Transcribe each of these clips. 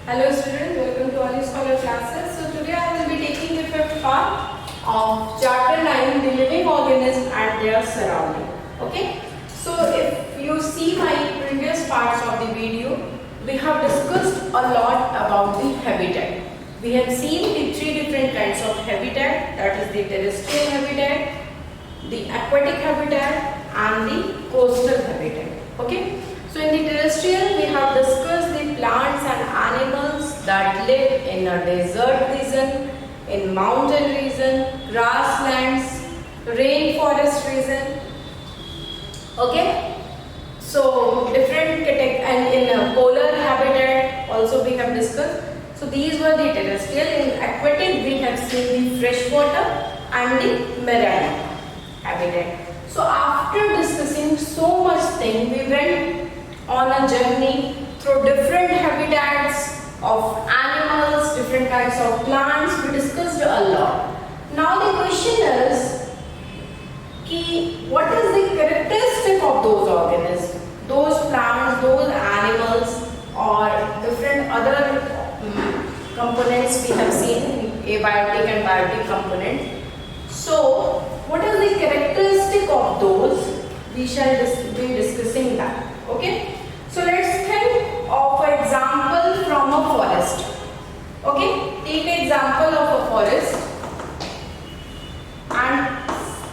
Hello students, welcome to All Scholar classes. So today I will be taking the fifth part of chapter 9, the living organism and their surrounding. Okay. So if you see my previous parts of the video, we have discussed a lot about the habitat. We have seen the three different kinds of habitat, that is the terrestrial habitat, the aquatic habitat and the coastal habitat. Okay. So in the terrestrial we have discussed the plants and animals that live in a desert region, in mountain region, grasslands, rainforest region. Okay. So different and in a polar habitat also we have discussed. So these were the terrestrial. In aquatic we have seen the freshwater and the marine habitat. So after discussing so much thing, we went on a journey through different habitats of animals, different kinds of plants. We discussed a lot. Now the question is, what is the characteristic of those organisms, those plants, those animals, or different other components we have seen, abiotic and biotic components. So what is the characteristic of those? We shall be discussing that. Okay. So let's think of an example from a forest. Okay. Take an example of a forest and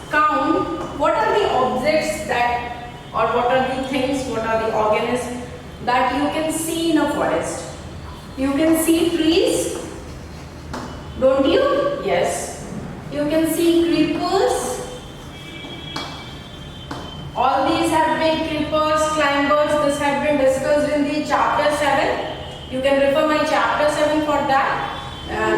count what are the objects that, or what are the things, what are the organisms that you can see in a forest. You can see trees, don't you? Yes. You can see creepers. All these have been creepers, climbers. This has been discussed in the chapter 7. You can refer my chapter 7 for that.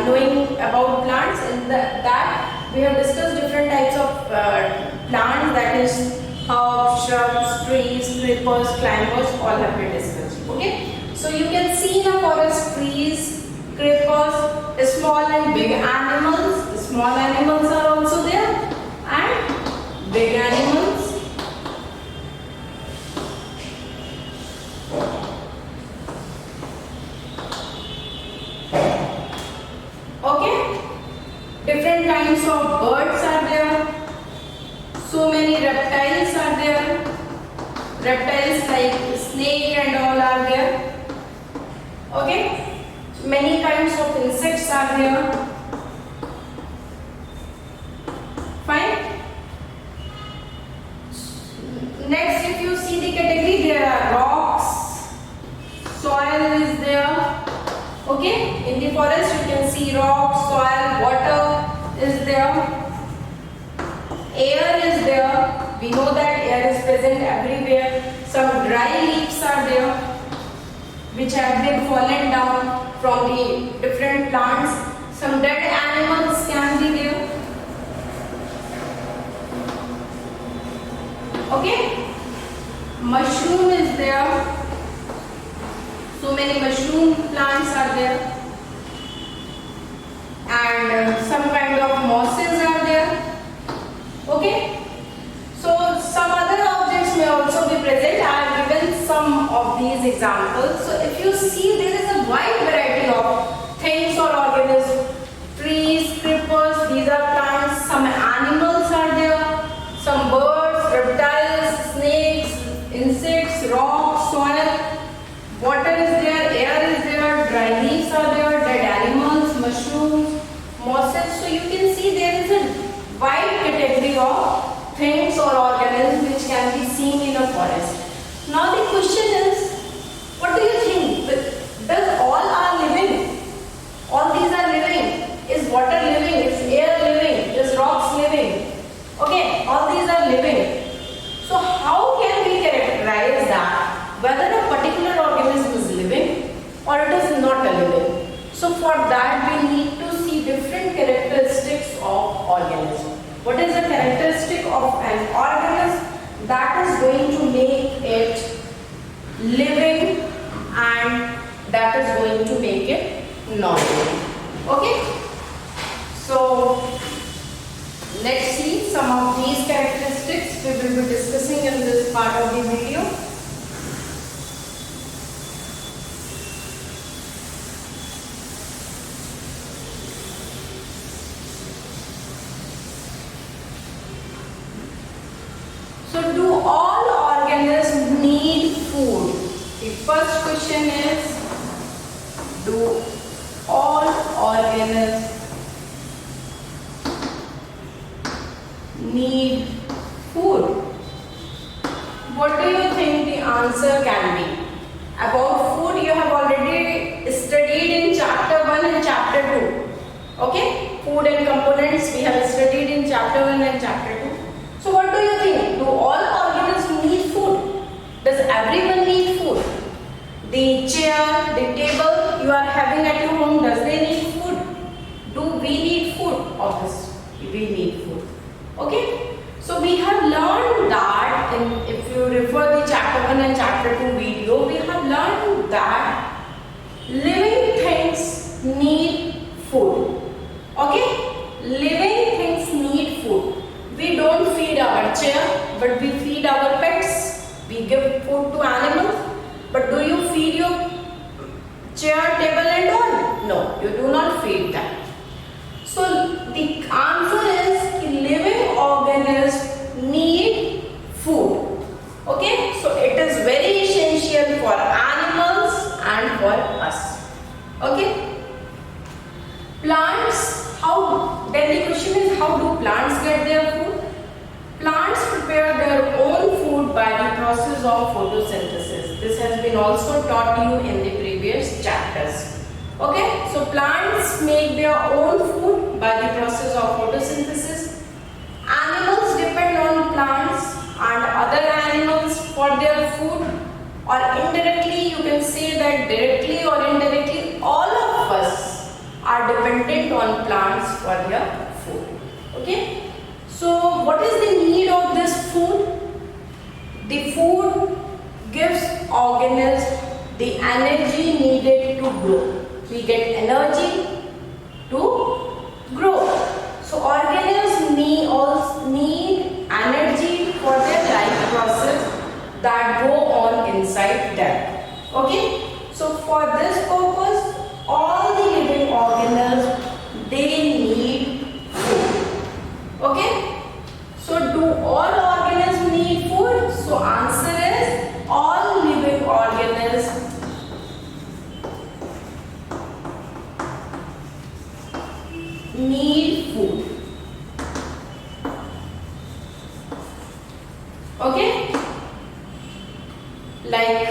Knowing about plants. In that we have discussed different types of plants, that is herbs, shrubs, trees, creepers, climbers, all have been discussed. Okay. So you can see in a forest trees, creepers, small and big animals. Small animals are also there and big animals. Okay. Different kinds of birds are there. So many reptiles are there. Reptiles like snake and all are there. Okay. Many kinds of insects are there. Fine. Next, if you see the category, there are rocks, soil is there. Okay. In the forest, you can see rocks, soil, water is there. Air is there. We know that air is present everywhere. Some dry leaves are there, which have been fallen down from the different plants. Some dead animals can be there. Okay. Mushroom is there. So many mushroom plants are there. And some kind of mosses are there. Okay. So some other objects may also be present. I have given some of these examples. So if you see, there is a wide variety of things or organisms. Trees, creepers, these are plants. Some animals are there. Some birds, reptiles, snakes, insects, rocks, soil. Water is there, air is there, dry leaves are there, dead animals, mushrooms, mosses. So you can see there is a wide category of things or organisms which can be seen in a forest. Now the question is, what do you think? Does all are living? All these are living. Is water living? Is air living? Is rocks living? Okay, all these are living. So how can we characterize that? Whether a particular organism is living or it is not a living. So for that we need to see different characteristics of organism. What is the characteristic of an organism that is going to make it living and that is going to make it non-living. Okay. So let's see some of these characteristics we will be discussing in this part of the video. first question is, do all organisms need food? What do you think the answer can be? About food you have already studied in chapter 1 and chapter 2. Okay? Food and components we have studied in chapter 1 and chapter 2. So what do you think? Do all organisms need food? Does everyone need food? The chair, the table you are having at your home, does they need food? Do we need food? Obviously, we need food. Okay? So we have learned that, if you refer the chapter 1 and chapter 2 video, we have learned that living things need food. Okay? Living things need food. We don't feed our chair, but we feed our pets. We give food to animals. But do you feed your chair, table and all? No, you do not feed them. So the answer is living organisms need food. Okay? So it is very essential for animals and for us. Okay? Plants, then the question is, how do plants get their food? Plants prepare their own food by the process of photosynthesis. This has been also taught you in the previous chapters. Okay, so plants make their own food by the process of photosynthesis. Animals depend on plants and other animals for their food, or indirectly you can say that directly or indirectly all of us are dependent on plants for their food. Okay, so what is the need of this food? The food gives organisms the energy needed to grow. We get energy to grow. So organisms need energy for their life process that go on inside them. Okay? So for this purpose, all the living organisms, they need food. Okay? So do all organisms need food? So answer is, all living organisms need food. Okay? Like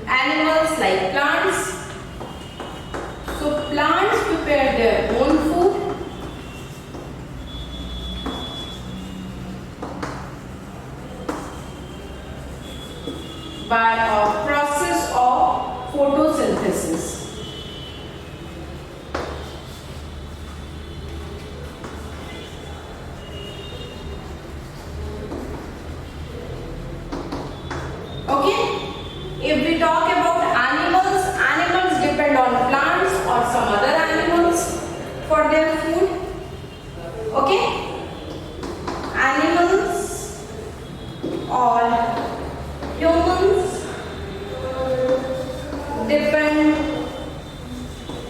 animals, like plants. So plants prepare their own food. By a process of photosynthesis. Okay? If we talk about animals, animals depend on plants or some other animals for their food. Okay? Animals or humans depend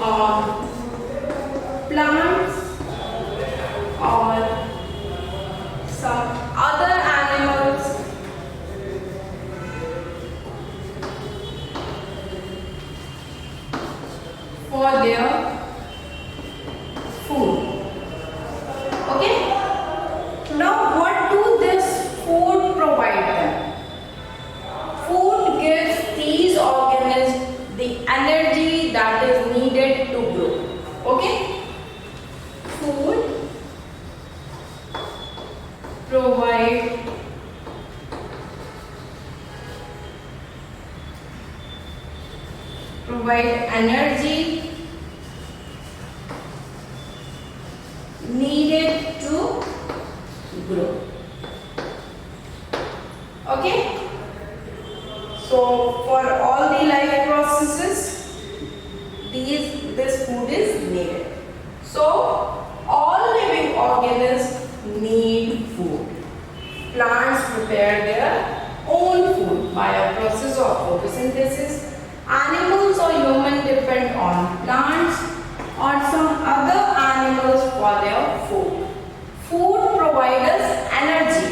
on plants or some other animals for their food. Okay? Now what do this food provide them? Food gives these organisms the energy that is needed to grow. Okay? Food provide energy needed to grow. Okay? So for all the life processes, this food is needed. So all living organisms need food. Plants prepare their own food by a process of photosynthesis. Animals or humans depend on plants or some other animals for their food. Food provides us energy.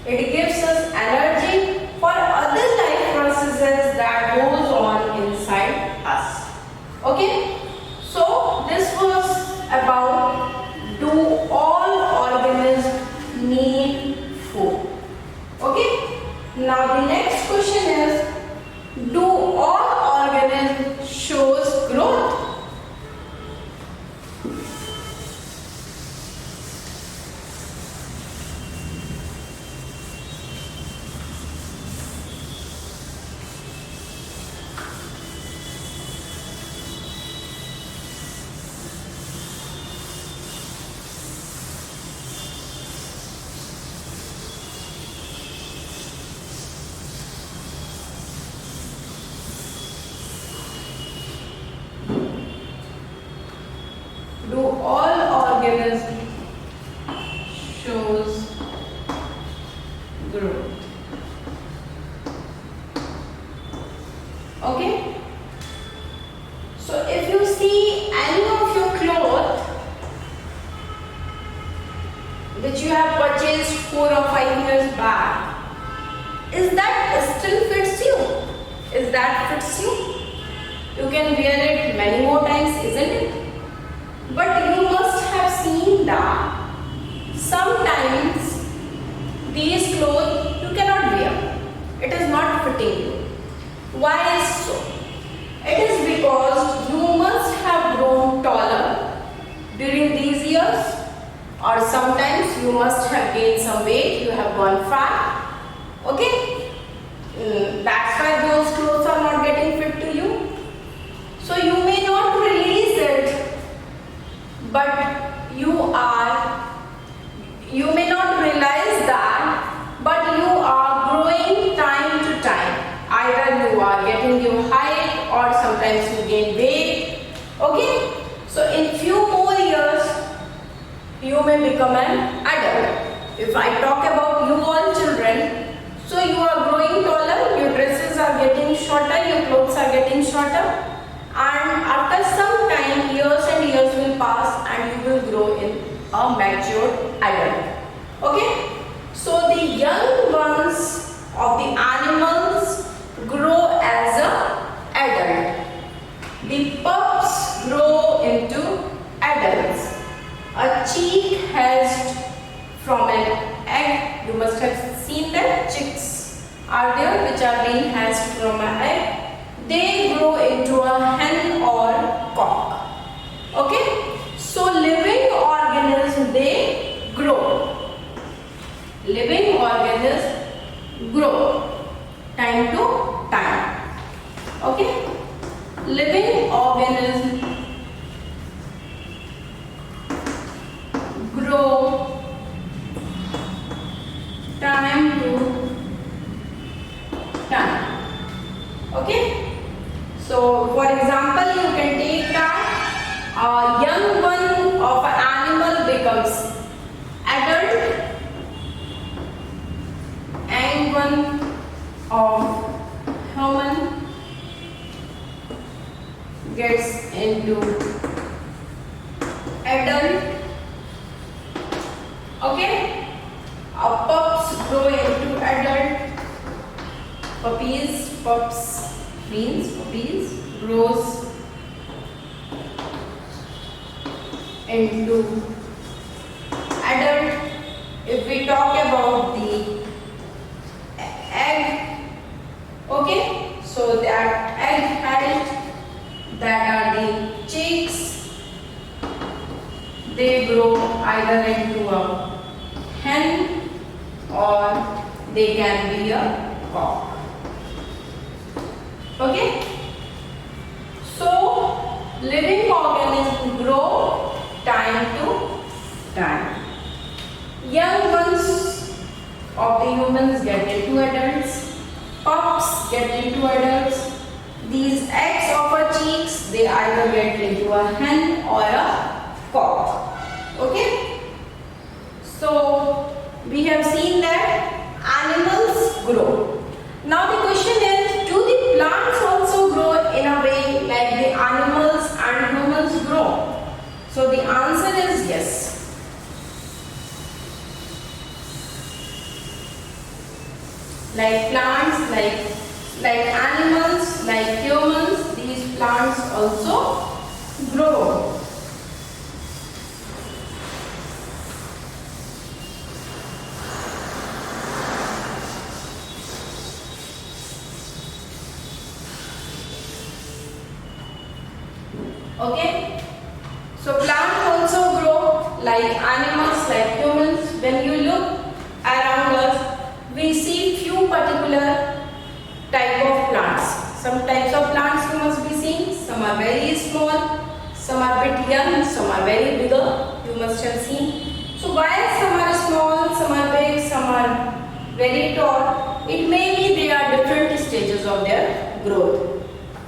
It gives us energy for other life processes that go Okay, so this was about, do all organisms need food? Okay, now the next question is, do all organisms shows growth? Do all organisms shows growth? Okay, so if you see any of your clothes which you have purchased 4 or 5 years back, is that still fits you? Is that fits you? You can wear it many more times, isn't it? But you must have seen that sometimes these clothes you cannot wear. It is not fitting you. Why is so? It is because you must have grown taller during these years, or sometimes you must have gained some weight, you have gone fat. Okay? That's why those clothes are not getting fit to you. So you may not release it, but you may not realize that, but you are growing time to time. Either you are getting your height or sometimes you gain weight. Okay? So in few more years, you may become an adult. If I talk about you all children, so you are growing taller, your dresses are getting shorter, your clothes are getting shorter. And after some time, years and years will pass and you will grow in a mature adult. Okay? So the young ones of the animals grow as a adult. The pups grow into adults. A chick hatched from an egg. You must have seen that chicks are there which are being hatched from an egg. They grow into a hen or cock. Okay? So living organisms, they grow. Living organisms grow time to time. Okay? Living organisms grow time to time. Okay? So, for example, you can take that a young one of an animal becomes adult, and one of human gets into adult. Okay? Pups grow into adult. Pups means puppies grows into adult. If we talk about the egg, okay, so that egg hatched, that are the chicks, they grow either into a hen or they can be a cock. Okay? So, living organisms grow time to time. Young ones of the humans get into adults. Pups get into adults. These eggs of a chicks, they either get into a hen or a cock. Okay? So, we have seen that animals grow. Now the question is, do the plants also grow in a way like the animals and humans grow? So the answer is yes. Like plants, like animals, like humans, these plants plants also grow. Okay, so plants also grow like animals, like humans. When you look around us, we see few particular type of plants. Some types of plants you must be seeing. Some are very small, some are bit young, some are very bigger. You must have seen. So while some are small, some are big, some are very tall, it may be they are different stages of their growth.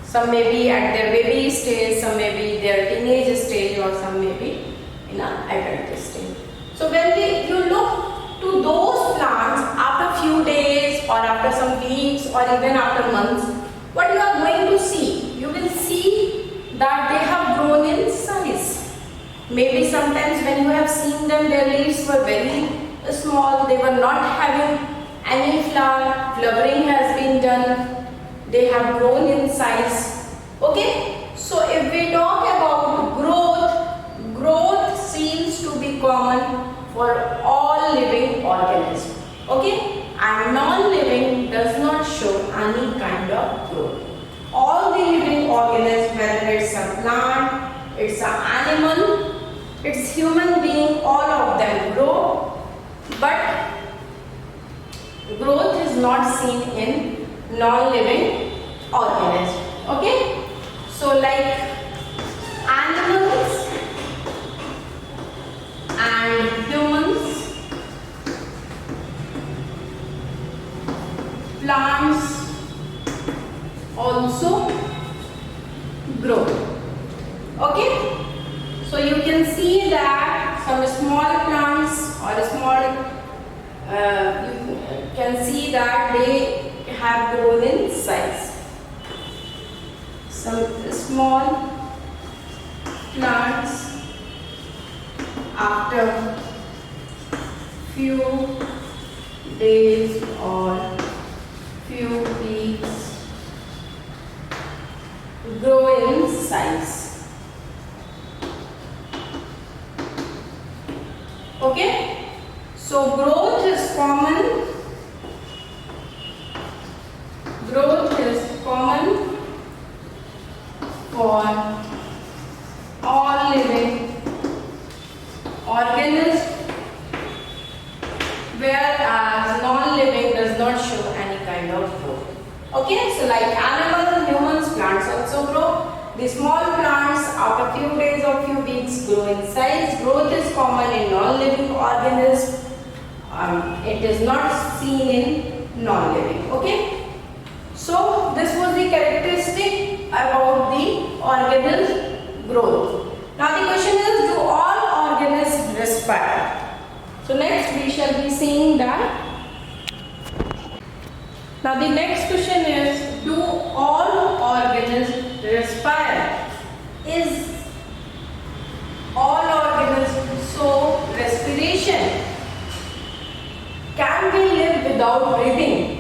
Some may be at their baby stage, some may be their teenage stage, or some may be in an adult stage. So when you look to those plants after few days or after some weeks or even after months, what you are going to see? You will see that they have grown in size. Maybe sometimes when you have seen them, their leaves were very small, they were not having any flower, flowering has been done. They have grown in size. Okay, so if we talk about growth, growth seems to be common for all living organisms. Okay, and non-living does not show any kind of growth. All the living organisms, whether it's a plant, it's an animal, it's human being, all of them grow, but growth is not seen in non-living organisms. Okay, so like animals and humans, plants also grow. Okay, so you can see that some small plants or small you can see that they have grown in size. Some small plants after few days or few weeks grow in size. Okay, so growth is common. Growth is common for all living organisms, whereas non-living does not show any kind of growth. Okay, so like animals, humans, plants also grow. The small plants after few days or few weeks grow in size. Growth is common in non-living organisms. It is not seen in non-living. Okay. So this was the characteristic about the organism growth. Now the question is, do all organisms respire? So next we shall be seeing that. Now the next question is, do all organisms respire? Is all organisms show respiration? Can we live without breathing?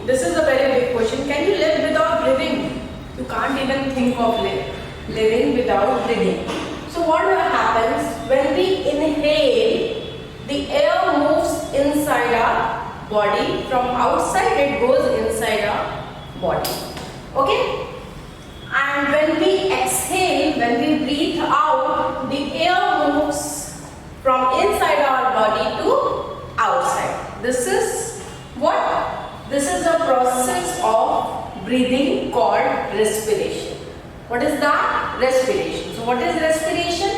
This is a very big question. Can you live without breathing? You can't even think of living without breathing. So what happens when we inhale? The air moves inside our body. From outside it goes inside our body. Okay? And when we exhale, when we breathe out, the air moves from inside our body to outside. This is what? This is a process of breathing called respiration. What is that? Respiration. So what is respiration?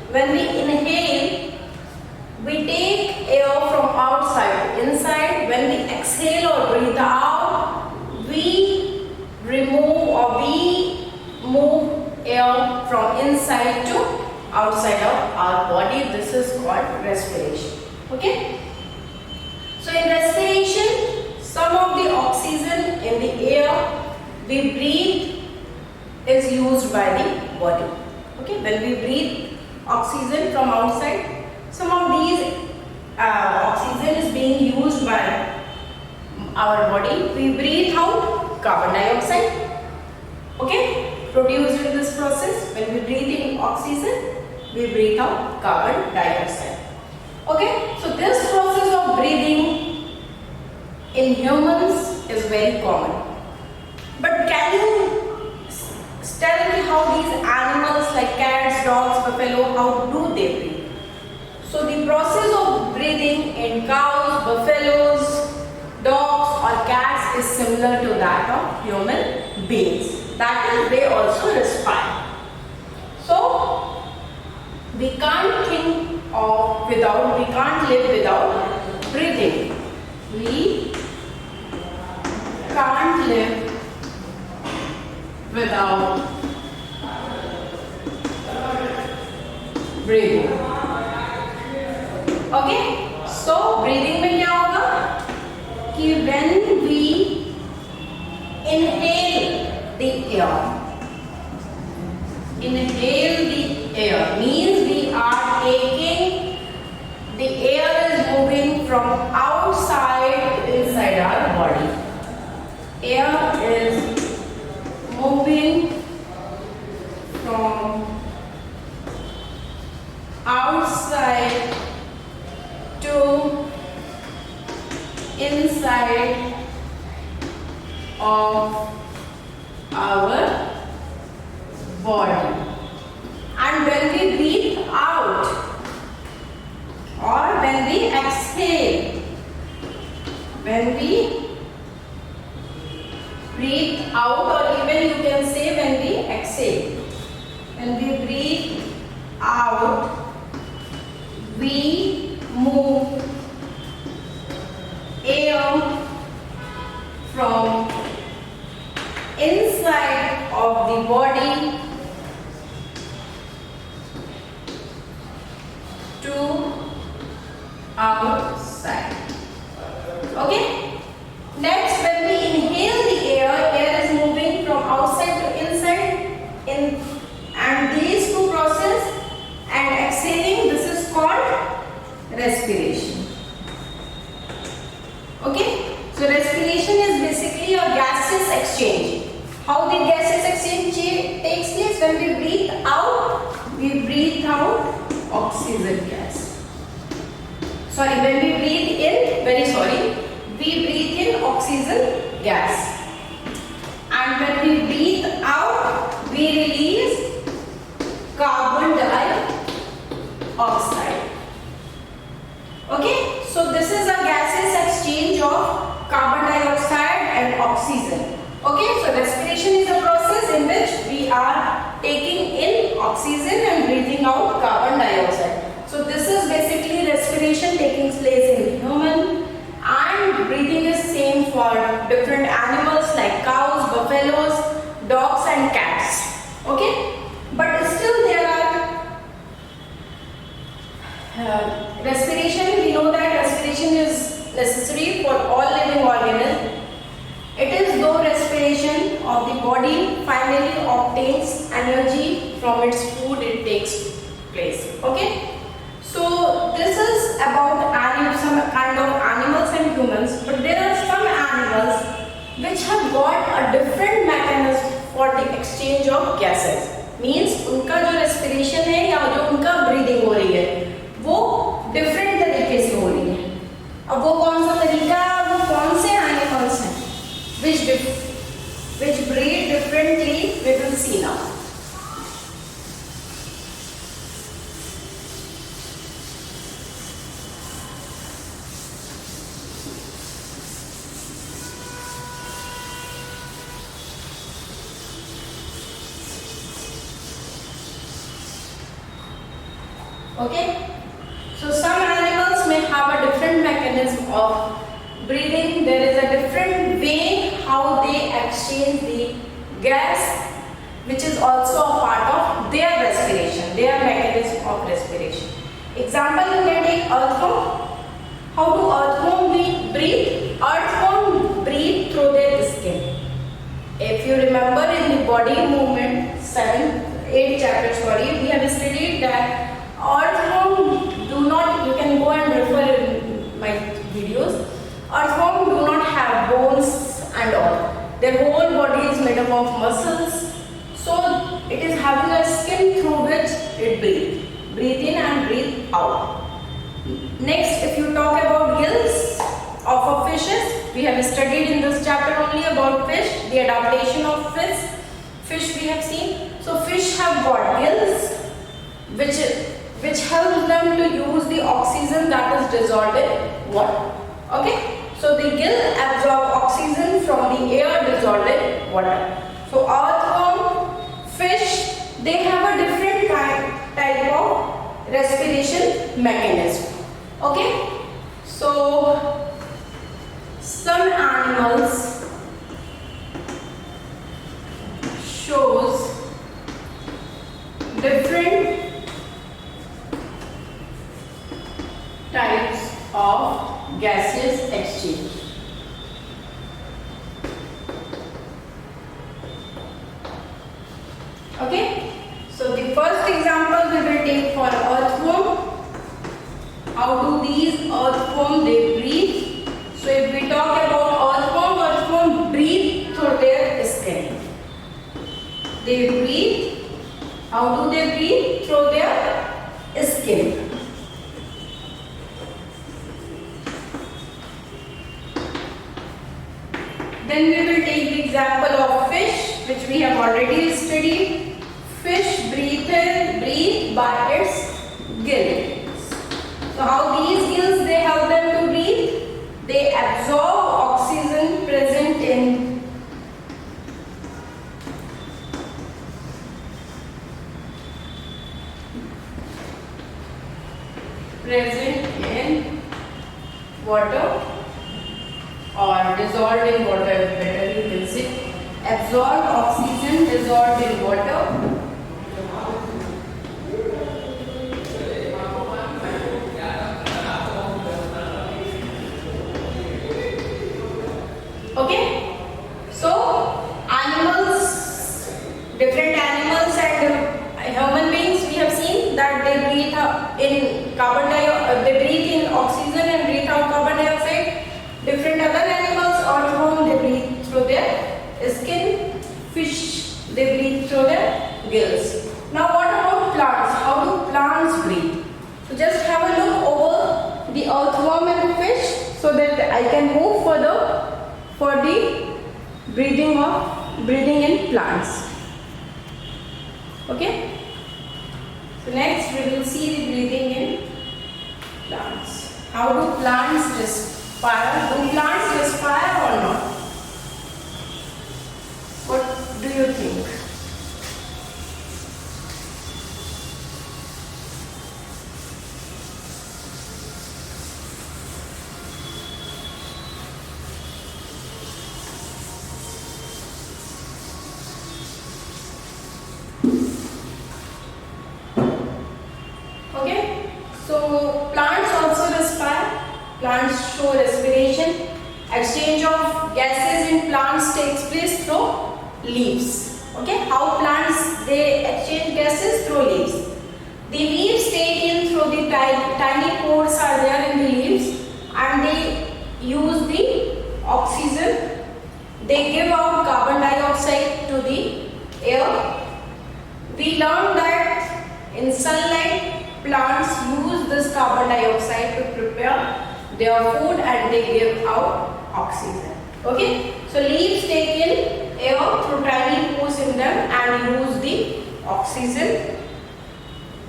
When we inhale, we take air from outside to inside. When we exhale or breathe out, we remove or we move air from inside to outside of our body. This is called respiration. Okay? So in respiration, some of the oxygen in the air we breathe is used by the body. Okay, when we breathe oxygen from outside, some of these oxygen is being used by our body. We breathe out carbon dioxide. Okay, produced in this process? When we breathe in oxygen, we breathe out carbon dioxide. Okay, so this process of breathing in humans is very common. But can you tell me how these animals like cats, dogs, buffalo, how do they breathe? So the process of breathing in cows, buffaloes, dogs or cats is similar to that of human beings. That is, they also respire. So we can't we can't live without breathing. We can't live without breathing. Okay, so breathing में क्या होगा कि when we inhale the air means we are taking, the air is moving from outside to inside our body. Air is moving from outside to inside of our body. And when we breathe out or when we exhale, when we breathe out, or even you can say when we exhale, when we breathe out, we move air from inside of the body to outside. Okay? Next, when we inhale the air is moving from outside to inside and these two processes, and exhaling, this is called respiration. Okay? So respiration is basically a gases exchange. How the gases exchange takes place? When we breathe out, we breathe out oxygen gas. Sorry, when we breathe in, we breathe in oxygen gas. And when we breathe out, we release carbon dioxide. Okay, so this is a gases exchange of carbon dioxide and oxygen. Okay, so respiration is a process in which we are taking in oxygen and breathing out carbon dioxide. So this is basically respiration taking place in human, and breathing is same for different animals like cows, buffaloes, dogs and cats. Okay, but still there are respiration. We know that respiration is necessary for all living organisms. It is though respiration of the body finally obtains energy from its food it takes place. Okay, so this is about some kind of animals and humans, but there are some animals which have got a different mechanism for the exchange of gases. Means उनका जो respiration है या जो उनका breathing हो रही है वो different तरीके से हो रही है. अब वो कौन सा तरीका, वो कौन से animals हैं which breathe differently, we will see now. Okay, so some animals may have a different mechanism of breathing. There is a different way how they exchange the gas, which is also a part of their respiration, their mechanism of respiration. Example, you can take earthworm. How do earthworm breathe? Earthworm breathe through their skin. If you remember in the body movement 8 chapter, we have studied that earthworm do not, you can go and refer in my videos, earthworm do not have bones and all. Their whole body is made up of muscles. So it is having a skin through which it breathes. Breathe in and breathe out. Next, if you talk about gills of a fishes, we have studied in this chapter only about fish, the adaptation of fish we have seen. So fish have got gills which helps them to use the oxygen that is dissolved in water. Okay? So the gill absorb oxygen from the air dissolved in water. So earthworm, fish, they have a different type of respiration mechanism. Okay? So some animals shows different types of gaseous exchange. Okay, so the first example we will take for earthworm. How do these earthworm they breathe? So if we talk about earthworm breathe through their skin. They breathe. How do they breathe? Through their skin. Then we will take the example of fish, which we have already studied. Fish breathe by its gills. So how these gills they help them to breathe? They absorb oxygen present in water or dissolved in water, better you can say. Absorb oxygen dissolved in water. Okay, so animals, different animals and human beings, we have seen that they breathe in carbon dioxide, they breathe in oxygen and breathe out carbon dioxide. Different other animals, earthworm, they breathe through their skin. Fish, they breathe through their gills. Now what about plants? How do plants breathe? So just have a look over the earthworm and fish so that I can move further for the breathing in plants. Okay? So next we will see the breathing in plants. How do plants respire? Do plants respire or not? What do you think? Okay, so plants also respire. Plants show respiration. Exchange of gases in plants takes place through leaves. Okay, how plants they exchange gases? Through leaves. The leaves take in through the tiny pores are there in the leaves and they use the oxygen. They give out carbon dioxide to the air. We learned that in sunlight plants use this carbon dioxide to prepare their food and they give out oxygen. Okay, so leaves take in air through tiny pores in them and use the oxygen.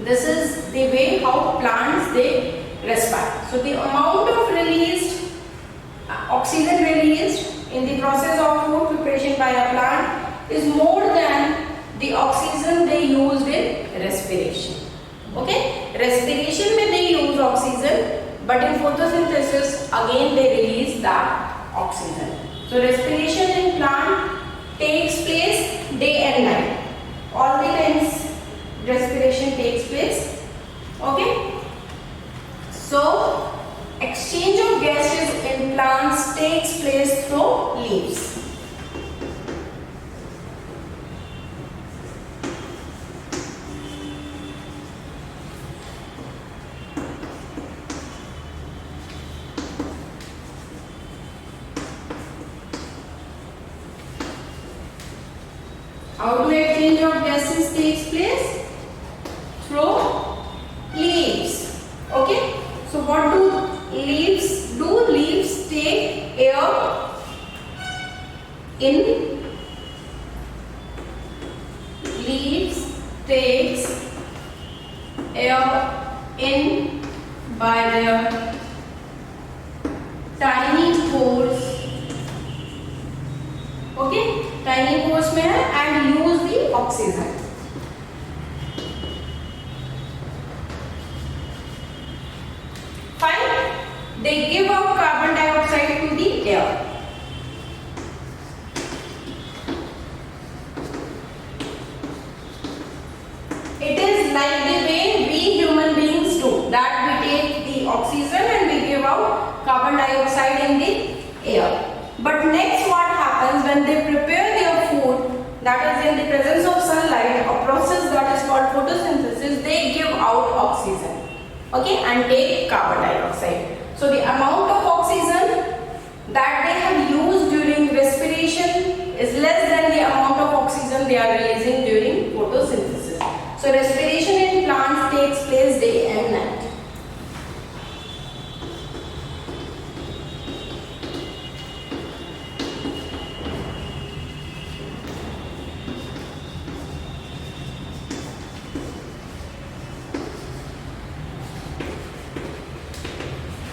This is the way how plants they respire. So the amount of released oxygen released in the process of food preparation by a plant is more than the oxygen they used in respiration. Okay, respiration may they use oxygen, but in photosynthesis again they release that oxygen. So respiration in plant takes place day and night. All the times respiration takes place. Okay, so exchange of gases in plants takes place through leaves. How do exchange of takes air in by their tiny pores, okay, tiny pores में है, and use the oxygen. Fine. They give out carbon dioxide to the air. It is like the way we human beings do, that we take the oxygen and we give out carbon dioxide in the air. But next what happens when they prepare their food, that is in the presence of sunlight, a process that is called photosynthesis, they give out oxygen, okay, and take carbon dioxide. So the amount of oxygen that they have used during respiration is less than the amount of oxygen they are releasing during photosynthesis. So respiration in plants takes place day and night.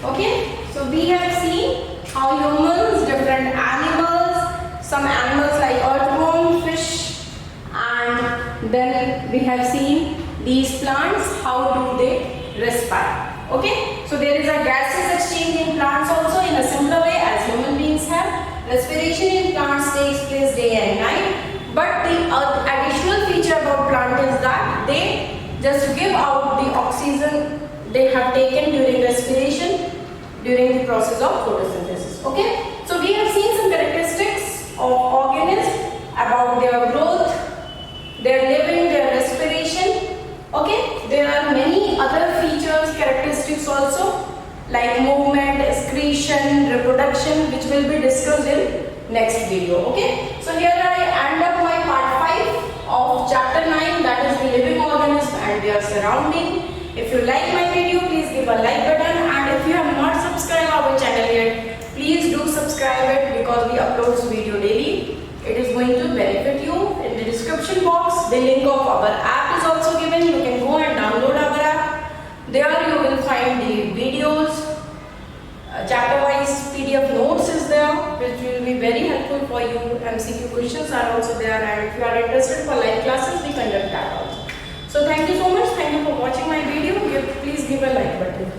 Okay, so we have seen how humans, different animals, some animals like earthworm, fish, and then we have seen these plants, how do they respire. Okay, so there is a gases exchange in plants also in a similar way as human beings have. Respiration in plants takes place day and night, but the additional feature about plant is that they just give out the oxygen they have taken during respiration during the process of photosynthesis. Okay, so we have seen some characteristics of organisms, about their growth, their living, their respiration. Okay, there are many other features, characteristics also, like movement, excretion, reproduction, which will be discussed in next video. Okay, so here I end up my part 5 of chapter 9, that is the living organism and their surrounding. If you like my video, please give a like button, and if you have not subscribed our channel yet, please do subscribe it because we upload this video daily. It is going to benefit you. In the description box, the link of our app is also given. You can go and download our app. There you will find the videos, chapter-wise PDF notes is there, which will be very helpful for you. MCQ questions are also there, and if you are interested for live classes, we conduct that also. So thank you so much. Thank you for watching my video. Please give a like button.